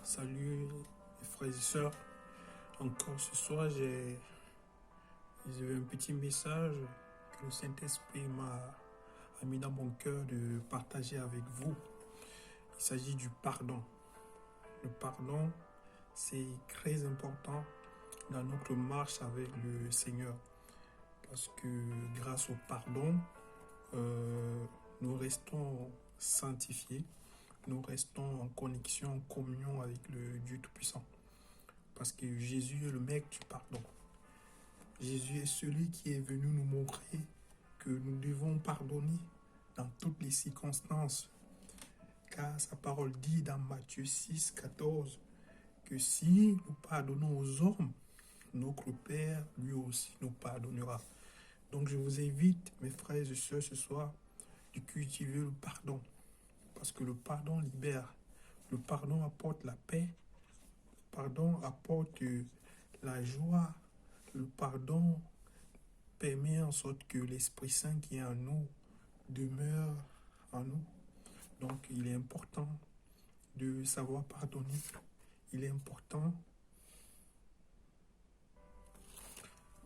Salut les frères et sœurs. Encore ce soir, j'ai un petit message que le Saint-Esprit a mis dans mon cœur de partager avec vous. Il s'agit du pardon. Le pardon, c'est très important dans notre marche avec le Seigneur. Parce que grâce au pardon, nous restons sanctifiés. Nous restons en connexion, en communion avec le Dieu Tout-Puissant. Parce que Jésus est le mec du pardon. Jésus est celui qui est venu nous montrer que nous devons pardonner dans toutes les circonstances. Car sa parole dit dans Matthieu 6, 14 que si nous pardonnons aux hommes, notre Père lui aussi nous pardonnera. Donc je vous invite, mes frères et sœurs, ce soir, de cultiver le pardon. Parce que le pardon libère. Le pardon apporte la paix. Le pardon apporte la joie. Le pardon permet en sorte que l'Esprit Saint qui est en nous demeure en nous. Donc il est important de savoir pardonner. Il est important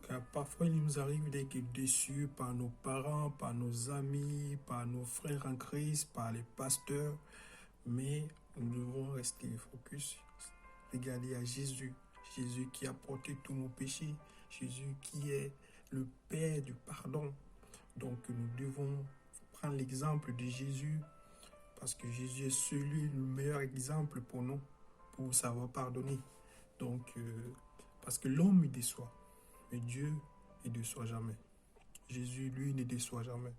car parfois il nous arrive d'être déçus par nos parents, par nos amis, par nos frères en Christ, par les pasteurs. Mais nous devons rester focus, regarder à Jésus. Jésus qui a porté tous nos péchés. Jésus qui est le Père du pardon. Donc nous devons prendre l'exemple de Jésus parce que Jésus est celui, le meilleur exemple pour nous, pour savoir pardonner. Donc, parce que l'homme il déçoit, mais Dieu ne déçoit jamais. Jésus, lui, ne déçoit jamais.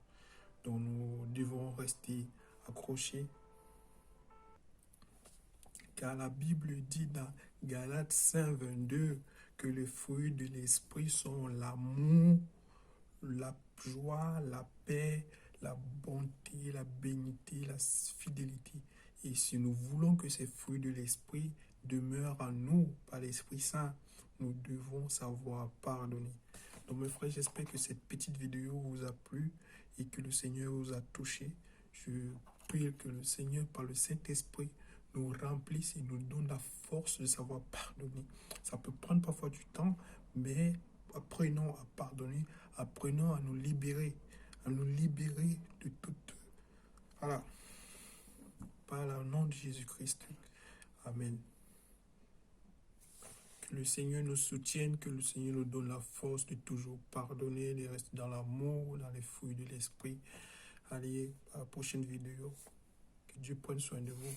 Donc nous devons rester accrochés. Car la Bible dit dans Galates 5, 22 que les fruits de l'esprit sont l'amour, la joie, la paix, la bonté, la bénité, la fidélité. Et si nous voulons que ces fruits de l'esprit demeurent en nous par l'Esprit Saint, nous devons savoir pardonner. Donc mes frères, j'espère que cette petite vidéo vous a plu et que le Seigneur vous a touché. Je prie que le Seigneur, par le Saint-Esprit, nous remplisse et nous donne la force de savoir pardonner. Ça peut prendre parfois du temps, mais apprenons à pardonner, apprenons à nous libérer de toute... Voilà. Par le nom de Jésus-Christ. Amen. Que le Seigneur nous soutienne, que le Seigneur nous donne la force de toujours pardonner, de rester dans l'amour, dans les fruits de l'esprit. Allez, à la prochaine vidéo. Que Dieu prenne soin de vous.